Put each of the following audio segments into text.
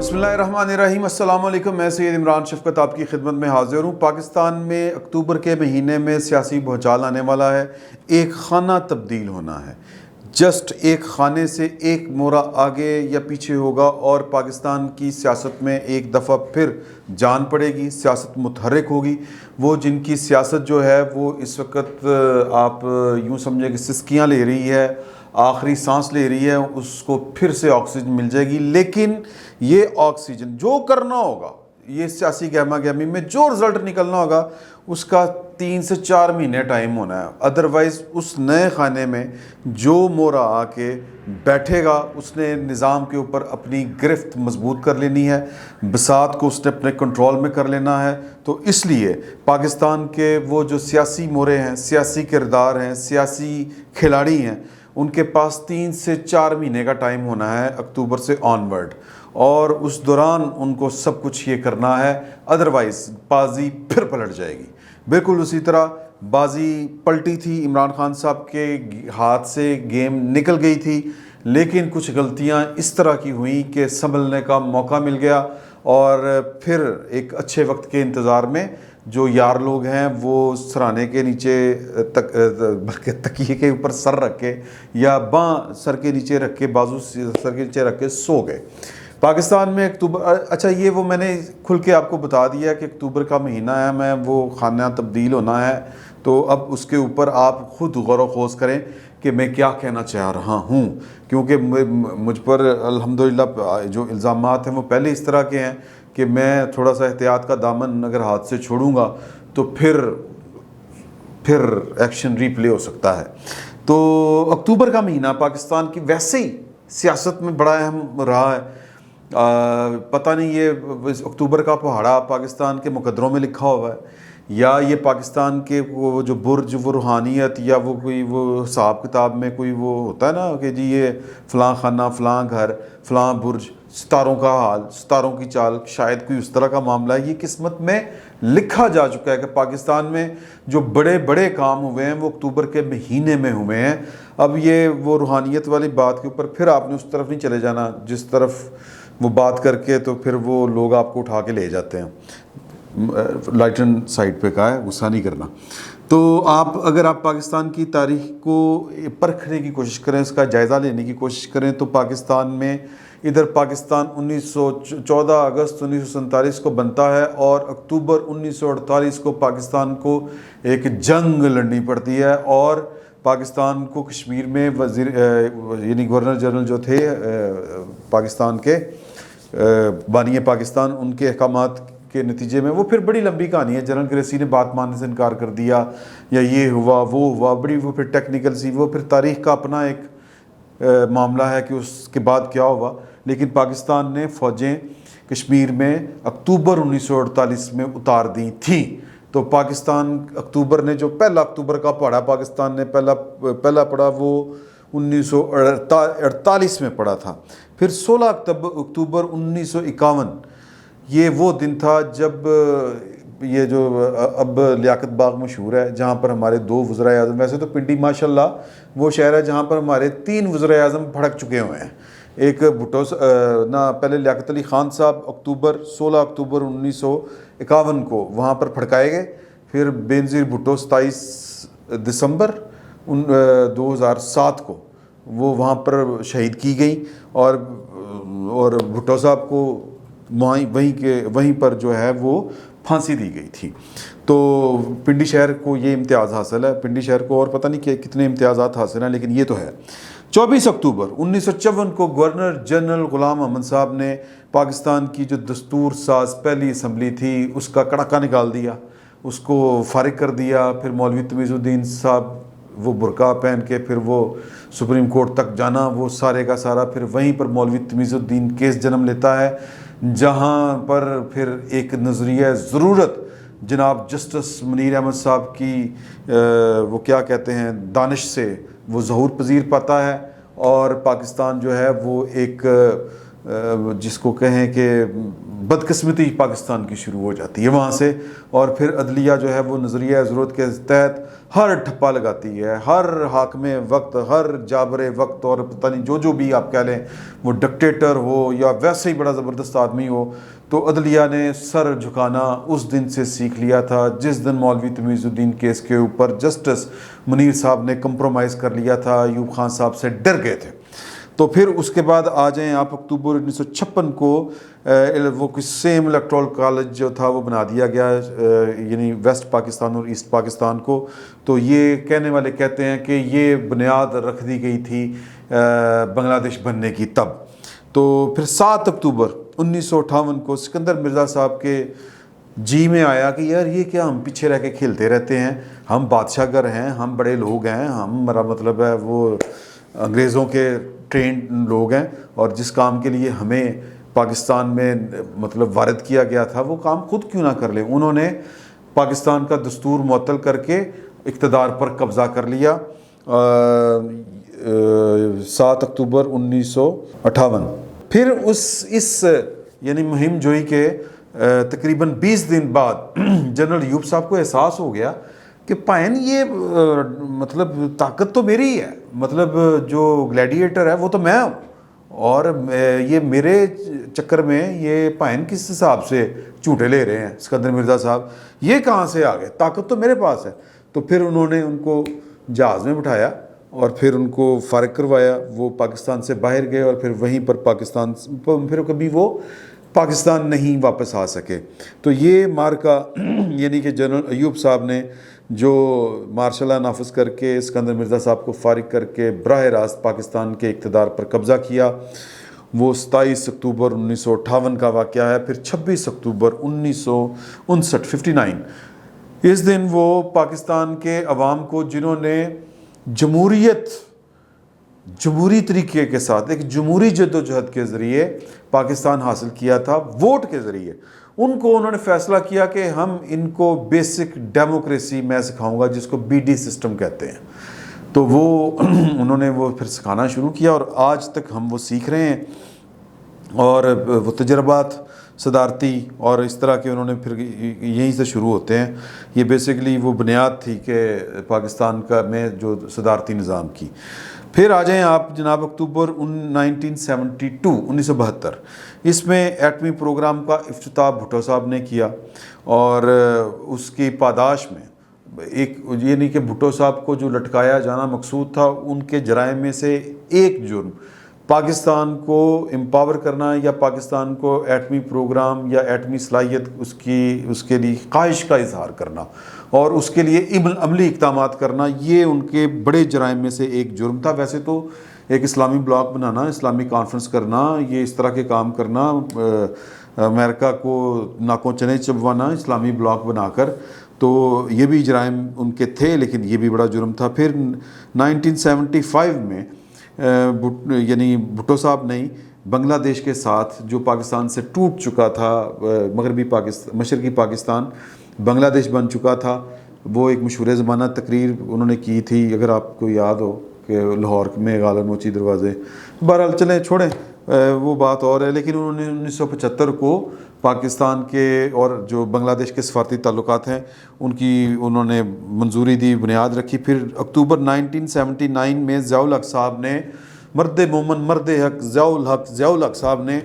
بسم اللہ الرحمن الرحیم۔ السلام علیکم، میں سید عمران شفقت آپ کی خدمت میں حاضر ہوں۔ پاکستان میں اکتوبر کے مہینے میں سیاسی بھونچال آنے والا ہے، ایک خانہ تبدیل ہونا ہے۔ جسٹ ایک خانے سے ایک مورا آگے یا پیچھے ہوگا اور پاکستان کی سیاست میں ایک دفعہ پھر جان پڑے گی، سیاست متحرک ہوگی۔ وہ جن کی سیاست جو ہے وہ اس وقت آپ یوں سمجھیں کہ سسکیاں لے رہی ہے، آخری سانس لے رہی ہے، اس کو پھر سے آکسیجن مل جائے گی۔ لیکن یہ آکسیجن جو کرنا ہوگا، یہ سیاسی گہما گہمی میں جو رزلٹ نکلنا ہوگا، اس کا 3 سے 4 مہینے ٹائم ہونا ہے۔ ادروائز اس نئے خانے میں جو مورا آ کے بیٹھے گا، اس نے نظام کے اوپر اپنی گرفت مضبوط کر لینی ہے، بساط کو اس نے اپنے کنٹرول میں کر لینا ہے۔ تو اس لیے پاکستان کے وہ جو سیاسی مورے ہیں، سیاسی کردار ہیں، سیاسی کھلاڑی ہیں، ان کے پاس 3 سے 4 مہینے کا ٹائم ہونا ہے اکتوبر سے آنورڈ، اور اس دوران ان کو سب کچھ یہ کرنا ہے، ادروائز بازی پھر پلٹ جائے گی۔ بالکل اسی طرح بازی پلٹی تھی، عمران خان صاحب کے ہاتھ سے گیم نکل گئی تھی، لیکن کچھ غلطیاں اس طرح کی ہوئیں کہ سنبھلنے کا موقع مل گیا، اور پھر ایک اچھے وقت کے انتظار میں جو یار لوگ ہیں وہ سرانے کے نیچے بلکہ تکیے کے اوپر سر رکھ کے یا باں سر کے نیچے رکھ کے، بازو سر کے نیچے رکھ کے سو گئے۔ پاکستان میں اکتوبر، اچھا یہ وہ میں نے کھل کے آپ کو بتا دیا کہ اکتوبر کا مہینہ ہے، میں وہ خانہ تبدیل ہونا ہے، تو اب اس کے اوپر آپ خود غور و خوض کریں کہ میں کیا کہنا چاہ رہا ہوں، کیونکہ مجھ پر الحمدللہ جو الزامات ہیں وہ پہلے اس طرح کے ہیں کہ میں تھوڑا سا احتیاط کا دامن اگر ہاتھ سے چھوڑوں گا تو پھر ایکشن ری پلے ہو سکتا ہے۔ تو اکتوبر کا مہینہ پاکستان کی ویسے ہی سیاست میں بڑا اہم رہا ہے۔ پتہ نہیں یہ اکتوبر کا پہاڑا پاکستان کے مقدروں میں لکھا ہوا ہے، یا یہ پاکستان کے وہ جو برج، وہ روحانیت، یا وہ کوئی وہ حساب کتاب میں کوئی وہ ہوتا ہے نا کہ جی یہ فلاں خانہ، فلاں گھر، فلاں برج، ستاروں کا حال، ستاروں کی چال، شاید کوئی اس طرح کا معاملہ ہے۔ یہ قسمت میں لکھا جا چکا ہے کہ پاکستان میں جو بڑے بڑے کام ہوئے ہیں وہ اکتوبر کے مہینے میں ہوئے ہیں۔ اب یہ وہ روحانیت والی بات کے اوپر پھر آپ نے اس طرف نہیں چلے جانا جس طرف وہ بات کر کے تو پھر وہ لوگ آپ کو اٹھا کے لے جاتے ہیں۔ لائٹن سائڈ پہ کہا ہے، غصہ نہیں کرنا۔ تو اگر آپ پاکستان کی تاریخ کو پرکھنے کی کوشش کریں، اس کا جائزہ لینے کی کوشش کریں، تو پاکستان میں ادھر پاکستان 14 اگست 1947 کو بنتا ہے، اور اکتوبر 1948 کو پاکستان کو ایک جنگ لڑنی پڑتی ہے، اور پاکستان کو کشمیر میں وزیر یعنی گورنر جنرل جو تھے پاکستان کے بانی پاکستان، ان کے احکامات کے نتیجے میں وہ پھر بڑی لمبی کہانی ہے۔ جنرل گریسی نے بات ماننے سے انکار کر دیا، یا یہ ہوا وہ ہوا، بڑی وہ پھر ٹیکنیکل سی، وہ پھر تاریخ کا اپنا ایک معاملہ ہے کہ اس کے بعد کیا ہوا۔ لیکن پاکستان نے فوجیں کشمیر میں اکتوبر 1948 میں اتار دی تھیں۔ تو پاکستان اکتوبر نے جو پہلا اکتوبر کا پڑھا پاکستان نے پہلا پڑھا وہ 1948 میں پڑھا تھا۔ پھر 16 اکتوبر 1951 یہ وہ دن تھا جب یہ جو اب لیاقت باغ مشہور ہے، جہاں پر ہمارے 2 وزرائے اعظم، ویسے تو پنڈی ماشاءاللہ وہ شہر ہے جہاں پر ہمارے 3 وزرائے اعظم بھڑک چکے ہوئے ہیں۔ ایک بھٹو پہلے لیاقت علی خان صاحب 16 اکتوبر 1951 کو وہاں پر پھڑکائے گئے، پھر بینظیر بھٹو 27 دسمبر 2007 کو وہ وہاں پر شہید کی گئی، اور بھٹو صاحب کو وہیں پر جو ہے وہ پھانسی دی گئی تھی۔ تو پنڈی شہر کو یہ امتیاز حاصل ہے، پنڈی شہر کو اور پتہ نہیں کتنے امتیازات حاصل ہیں، لیکن یہ تو ہے۔ 24 اکتوبر 1954 کو گورنر جنرل غلام محمد صاحب نے پاکستان کی جو دستور ساز پہلی اسمبلی تھی اس کا کڑکا نکال دیا، اس کو فارغ کر دیا۔ پھر مولوی تمیز الدین صاحب وہ برقع پہن کے پھر وہ سپریم کورٹ تک جانا، وہ سارے کا سارا پھر وہیں پر مولوی تمیز الدین کیس جنم لیتا ہے، جہاں پر پھر ایک نظریہ ضرورت جناب جسٹس منیر احمد صاحب کی وہ کیا کہتے ہیں دانش سے وہ ظہور پذیر پاتا ہے، اور پاکستان جو ہے وہ ایک جس کو کہیں کہ بدقسمتی پاکستان کی شروع ہو جاتی ہے وہاں سے، اور پھر عدلیہ جو ہے وہ نظریہ ضرورت کے تحت ہر ٹھپا لگاتی ہے، ہر حاکم وقت، ہر جابر وقت، اور پتہ نہیں جو بھی آپ کہہ لیں، وہ ڈکٹیٹر ہو یا ویسے ہی بڑا زبردست آدمی ہو، تو عدلیہ نے سر جھکانا اس دن سے سیکھ لیا تھا جس دن مولوی تمیز الدین کیس کے اوپر جسٹس منیر صاحب نے کمپرومائز کر لیا تھا، ایوب خان صاحب سے ڈر گئے تھے۔ تو پھر اس کے بعد آ جائیں آپ اکتوبر 1956 کو وہ سیم الیکٹرال کالج جو تھا وہ بنا دیا گیا، یعنی ویسٹ پاکستان اور ایسٹ پاکستان کو۔ تو یہ کہنے والے کہتے ہیں کہ یہ بنیاد رکھ دی گئی تھی بنگلہ دیش بننے کی تب۔ تو پھر 7 اکتوبر 1958 کو سکندر مرزا صاحب کے جی میں آیا کہ یار یہ کیا ہم پیچھے رہ کے کھیلتے رہتے ہیں، ہم بادشاہ گر ہیں، ہم بڑے لوگ ہیں، ہمارا مطلب ہے وہ انگریزوں کے ٹرینڈ لوگ ہیں، اور جس کام کے لیے ہمیں پاکستان میں مطلب وارد کیا گیا تھا وہ کام خود کیوں نہ کر لیں۔ انہوں نے پاکستان کا دستور معطل کر کے اقتدار پر قبضہ کر لیا 7 اکتوبر 1958۔ پھر اس یعنی مہم جوئی کے تقریباً 20 دن بعد جنرل ایوب صاحب کو احساس ہو گیا کہ پائن یہ مطلب طاقت تو میری ہے، مطلب جو گلیڈیٹر ہے وہ تو میں ہوں، اور یہ میرے چکر میں یہ پائن کس حساب سے جھوٹے لے رہے ہیں سکندر مرزا صاحب، یہ کہاں سے آ گئے، طاقت تو میرے پاس ہے۔ تو پھر انہوں نے ان کو جہاز میں بٹھایا اور پھر ان کو فارغ کروایا، وہ پاکستان سے باہر گئے، اور پھر وہیں پر پھر کبھی وہ پاکستان نہیں واپس آ سکے۔ تو یہ مارکا یعنی کہ جنرل ایوب صاحب نے جو مارشل لا نافذ کر کے سکندر مرزا صاحب کو فارغ کر کے براہ راست پاکستان کے اقتدار پر قبضہ کیا، وہ 27 اکتوبر 1958 کا واقعہ ہے۔ پھر 26 اکتوبر 1959 اس دن وہ پاکستان کے عوام کو جنہوں نے جمہوری طریقے کے ساتھ ایک جمہوری جدوجہد کے ذریعے پاکستان حاصل کیا تھا، ووٹ کے ذریعے، ان کو انہوں نے فیصلہ کیا کہ ہم ان کو بیسک ڈیموکریسی میں سکھاؤں گا، جس کو BD سسٹم کہتے ہیں۔ تو وہ انہوں نے وہ پھر سکھانا شروع کیا، اور آج تک ہم وہ سیکھ رہے ہیں، اور وہ تجربات صدارتی اور اس طرح کے انہوں نے پھر یہیں سے شروع ہوتے ہیں۔ یہ بیسیکلی وہ بنیاد تھی کہ پاکستان کا میں جو صدارتی نظام کی۔ پھر آ جائیں آپ جناب اکتوبر 1972 اس میں ایٹمی پروگرام کا افتتاح بھٹو صاحب نے کیا، اور اس کی پاداش میں ایک یعنی کہ بھٹو صاحب کو جو لٹکایا جانا مقصود تھا، ان کے جرائم میں سے ایک جرم پاکستان کو امپاور کرنا یا پاکستان کو ایٹمی پروگرام یا ایٹمی صلاحیت اس کے لیے خواہش کا اظہار کرنا اور اس کے لیے عملی اقدامات کرنا، یہ ان کے بڑے جرائم میں سے ایک جرم تھا۔ ویسے تو ایک اسلامی بلاک بنانا، اسلامی کانفرنس کرنا، یہ اس طرح کے کام کرنا، امریکہ کو ناکوں چنے چبوانا اسلامی بلاک بنا کر، تو یہ بھی جرائم ان کے تھے، لیکن یہ بھی بڑا جرم تھا۔ پھر 1975 میں یعنی بھٹو صاحب نے بنگلہ دیش کے ساتھ جو پاکستان سے ٹوٹ چکا تھا، مشرقی پاکستان بنگلہ دیش بن چکا تھا، وہ ایک مشہور زمانہ تقریر انہوں نے کی تھی، اگر آپ کو یاد ہو کہ لاہور میں غالب موچی دروازے، بہرحال چلیں چھوڑیں وہ بات اور ہے۔ لیکن انہوں نے 1975 کو پاکستان کے اور جو بنگلہ دیش کے سفارتی تعلقات ہیں ان کی انہوں نے منظوری دی، بنیاد رکھی۔ پھر اکتوبر 1979 میں ضیاء الحق صاحب نے، مرد مومن مرد حق ضیاء الحق صاحب نے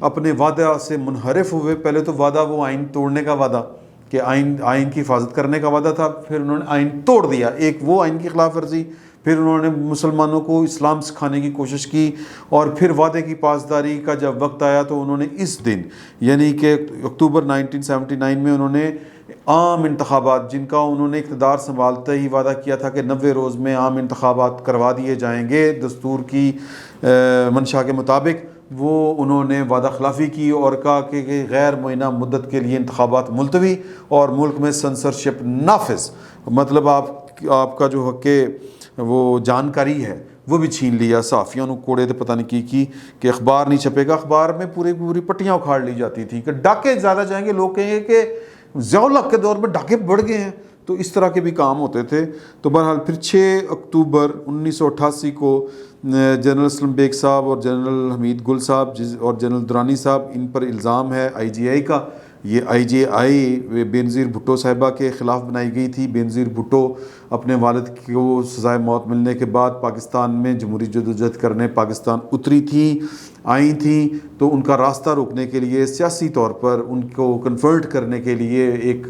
اپنے وعدہ سے منحرف ہوئے۔ پہلے تو وعدہ وہ آئین توڑنے کا وعدہ کہ آئین کی حفاظت کرنے کا وعدہ تھا، پھر انہوں نے آئین توڑ دیا، ایک وہ آئین کی خلاف ورزی، پھر انہوں نے مسلمانوں کو اسلام سکھانے کی کوشش کی، اور پھر وعدے کی پاسداری کا جب وقت آیا تو انہوں نے اس دن یعنی کہ اکتوبر 1979 میں انہوں نے عام انتخابات، جن کا انہوں نے اقتدار سنبھالتے ہی وعدہ کیا تھا کہ 90 روز میں عام انتخابات کروا دیے جائیں گے دستور کی منشا کے مطابق، وہ انہوں نے وعدہ خلافی کی اور کہا کہ غیر معینہ مدت کے لیے انتخابات ملتوی اور ملک میں سنسرشپ نافذ، مطلب آپ کا جو حق وہ جانکاری ہے وہ بھی چھین لیا۔ صحافیوں نے کوڑے تو پتہ نہیں کی کہ اخبار نہیں چھپے گا، اخبار میں پوری پٹیاں اکھاڑ لی جاتی تھیں کہ ڈاکے زیادہ جائیں گے، لوگ کہیں گے کہ ضیاء الحق کے دور میں ڈاکے بڑھ گئے ہیں، تو اس طرح کے بھی کام ہوتے تھے۔ تو بہرحال پھر 6 اکتوبر 1988 کو جنرل اسلم بیگ صاحب اور جنرل حمید گل صاحب اور جنرل درانی صاحب، ان پر الزام ہے IGI کا. یہ IGI بینظیر بھٹو صاحبہ کے خلاف بنائی گئی تھی. بینظیر بھٹو اپنے والد کو سزائے موت ملنے کے بعد پاکستان میں جمہوری جدوجہد کرنے پاکستان آئی تھیں، تو ان کا راستہ روکنے کے لیے سیاسی طور پر ان کو کنورٹ کرنے کے لیے ایک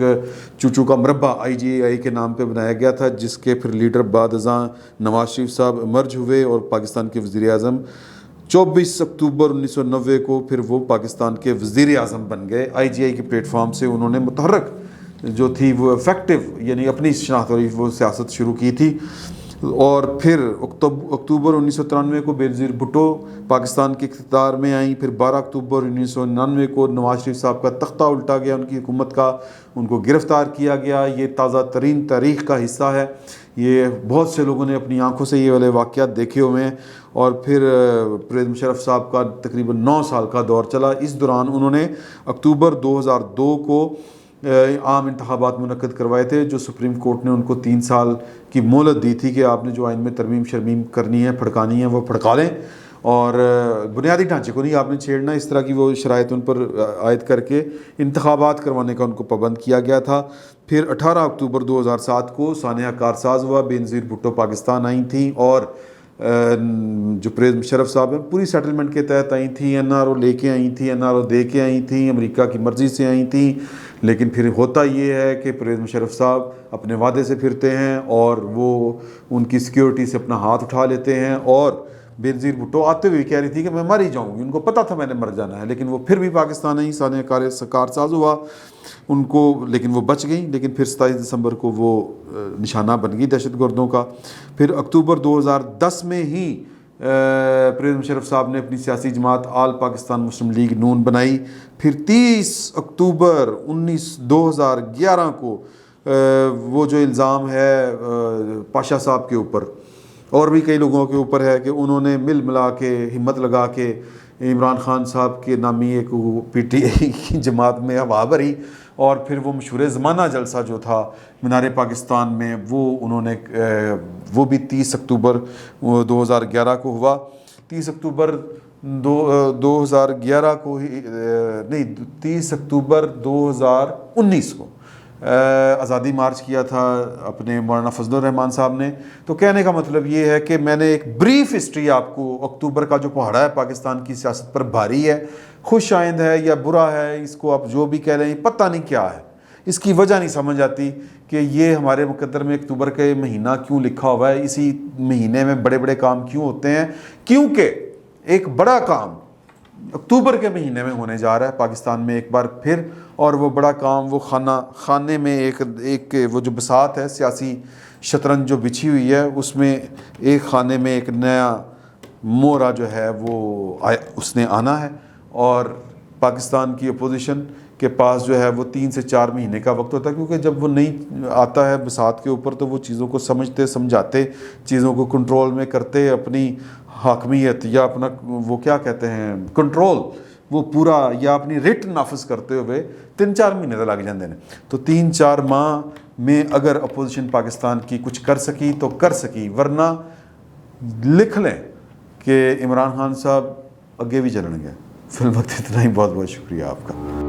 چوچو کا مربع IGI کے نام پہ بنایا گیا تھا، جس کے پھر لیڈر بعد ازاں نواز شریف صاحب ایمرج ہوئے اور پاکستان کے وزیر اعظم 24 اکتوبر 1990 کو پھر وہ پاکستان کے وزیر اعظم بن گئے. IGI کے پلیٹ فارم سے انہوں نے متحرک جو تھی وہ افیکٹو یعنی اپنی شناخت والی وہ سیاست شروع کی تھی. اور پھر اکتوبر 1993 کو بینظیر بھٹو پاکستان کے اقتدار میں آئیں. پھر 12 اکتوبر 1999 کو نواز شریف صاحب کا تختہ الٹا گیا ان کی حکومت کا، ان کو گرفتار کیا گیا. یہ تازہ ترین تاریخ کا حصہ ہے. یہ بہت سے لوگوں نے اپنی آنکھوں سے یہ والے واقعات دیکھے ہوئے ہیں. اور پھر پرویز مشرف صاحب کا تقریباً 9 سال کا دور چلا. اس دوران انہوں نے اکتوبر 2002 کو عام انتخابات منعقد کروائے تھے، جو سپریم کورٹ نے ان کو 3 سال کی مہلت دی تھی کہ آپ نے جو آئین میں ترمیم شرمیم کرنی ہے پھڑکانی ہے وہ پھڑکا لیں، اور بنیادی ڈھانچے کو نہیں آپ نے چھیڑنا. اس طرح کی وہ شرائط ان پر عائد کر کے انتخابات کروانے کا ان کو پابند کیا گیا تھا. پھر 18 اکتوبر 2007 کو سانحہ کارساز ہوا. بینظیر بھٹو پاکستان آئی تھیں اور جو پرویز مشرف صاحب ہیں پوری سیٹلمنٹ کے تحت آئی تھیں. NRO لے کے آئی تھیں، NRO دے کے آئی تھیں، امریکہ کی مرضی سے آئی تھیں. لیکن پھر ہوتا یہ ہے کہ پرویز مشرف صاحب اپنے وعدے سے پھرتے ہیں اور وہ ان کی سیکیورٹی سے اپنا ہاتھ اٹھا لیتے ہیں. اور بینظیر بھٹو آتے ہوئے کہہ رہی تھی کہ میں مر ہی جاؤں گی، ان کو پتہ تھا میں نے مر جانا ہے، لیکن وہ پھر بھی پاکستان آئی. سانحہ کارساز ہوا ان کو، لیکن وہ بچ گئیں. لیکن پھر 27 دسمبر کو وہ نشانہ بن گئی دہشت گردوں کا. پھر اکتوبر 2010 میں ہی پرویز مشرف صاحب نے اپنی سیاسی جماعت آل پاکستان مسلم لیگ نون بنائی. پھر 30 اکتوبر 2011 کو وہ جو الزام ہے پاشا صاحب کے اوپر اور بھی کئی لوگوں کے اوپر ہے کہ انہوں نے مل ملا کے ہمت لگا کے عمران خان صاحب کے نامی ایک PTI کی جماعت میں ہوا بھری، اور پھر وہ مشہور زمانہ جلسہ جو تھا مینار پاکستان میں وہ بھی 30 اکتوبر 2011 کو ہوا. 30 اکتوبر 2011 کو ہی نہیں 30 اکتوبر 2019 کو آزادی مارچ کیا تھا اپنے مولانا فضل الرحمان صاحب نے. تو کہنے کا مطلب یہ ہے کہ میں نے ایک بریف ہسٹری آپ کو اکتوبر کا جو پہاڑا ہے پاکستان کی سیاست پر بھاری ہے، خوش آئند ہے یا برا ہے، اس کو آپ جو بھی کہہ لیں، پتہ نہیں کیا ہے، اس کی وجہ نہیں سمجھ آتی کہ یہ ہمارے مقدر میں اکتوبر کے مہینہ کیوں لکھا ہوا ہے. اسی مہینے میں بڑے بڑے کام کیوں ہوتے ہیں؟ کیونکہ ایک بڑا کام اکتوبر کے مہینے میں ہونے جا رہا ہے پاکستان میں ایک بار پھر، اور وہ بڑا کام وہ خانے میں ایک وہ جو بساط ہے سیاسی شطرنج جو بچھی ہوئی ہے، اس میں ایک خانے میں ایک نیا مورا جو ہے وہ اس نے آنا ہے. اور پاکستان کی اپوزیشن کے پاس جو ہے وہ 3 سے 4 مہینے کا وقت ہوتا ہے، کیونکہ جب وہ نہیں آتا ہے بساط کے اوپر تو وہ چیزوں کو سمجھاتے چیزوں کو کنٹرول میں کرتے، اپنی حاکمیت یا اپنا وہ کیا کہتے ہیں کنٹرول وہ پورا یا اپنی رٹ نافذ کرتے ہوئے 3-4 مہینے تو لگ جاندے ہیں. تو 3-4 ماہ میں اگر اپوزیشن پاکستان کی کچھ کر سکی تو کر سکی، ورنہ لکھ لیں کہ عمران خان صاحب اگے بھی چلن گے. فی الوقت اتنا ہی. بہت بہت شکریہ آپ کا.